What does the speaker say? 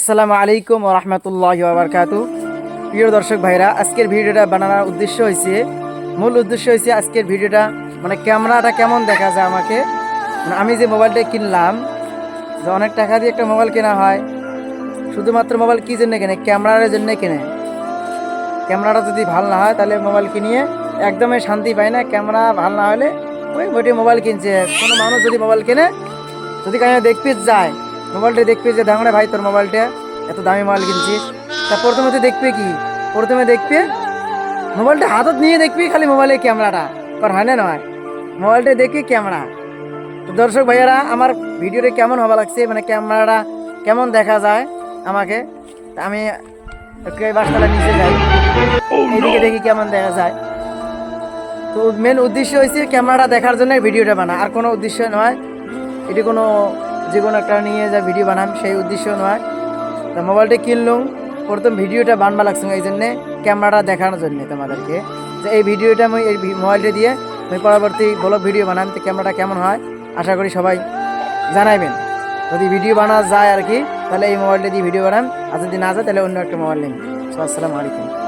আসসালামু আলাইকুম ওয়া রাহমাতুল্লাহি ওয়া বারাকাতুহু। প্রিয় দর্শক ভাইরা, আজকের ভিডিওটা বানানোর মূল উদ্দেশ্য হয়েছে আজকের ভিডিওটা মানে ক্যামেরাটা কেমন দেখা যায় আমাকে। মানে আমি যে মোবাইলটা কিনলাম, যে অনেক টাকা দিয়ে একটা মোবাইল কেনা হয়, শুধুমাত্র মোবাইল কী জন্য কেনে? ক্যামেরার জন্য কেনে। ক্যামেরাটা যদি ভালো না হয় তাহলে মোবাইল কিনিয়ে একদমই শান্তি পায় না। ক্যামেরা ভালো না হলে ওই মোটে মোবাইল কিনছে। কোনো মানুষ যদি মোবাইল কেনে, যদি কারণে দেখবি যায় মোবাইলটা, দেখবি যে দাঁড়ে ভাই তোর মোবাইলটা এত দামি মোবাইল কিনছিস, তা প্রথমে তুই দেখবি কি? প্রথমে দেখবি মোবাইলটা হাতত নিয়ে দেখবি খালি মোবাইলের ক্যামেরাটা, কর হয় না নয়? মোবাইলটা দেখবি ক্যামেরা। তো দর্শক ভাইয়ারা, আমার ভিডিওটা কেমন হওয়া লাগছে, মানে ক্যামেরাটা কেমন দেখা যায় আমাকে, তা আমি একটু এই বাসতলা নিচে যাই, এইদিকে দেখি কেমন দেখা যায়। তো মেন উদ্দেশ্য হয়েছে ক্যামেরাটা দেখার জন্য ভিডিওটা বানা, আর কোনো উদ্দেশ্য নয়। এটি কোনো যে কোনো একটা নিয়ে যা ভিডিও বানাম সেই উদ্দেশ্য নয়। তা মোবাইলটা কিনলুম, প্রথম ভিডিওটা বানবা লাগছে এই জন্যে, ক্যামেরাটা দেখানোর জন্যে তোমাদেরকে, যে এই ভিডিওটা আমি এই মোবাইলটা দিয়ে আমি পরবর্তী ব্লগ ভিডিও বানাম। তো ক্যামেরাটা কেমন হয় আশা করি সবাই জানাইবেন। যদি ভিডিও বানা যায় আর কি, তাহলে এই মোবাইলটা দিয়ে ভিডিও বানান, আর যদি না যায় তাহলে অন্য একটা মোবাইল নিন। আসসালামু আলাইকুম।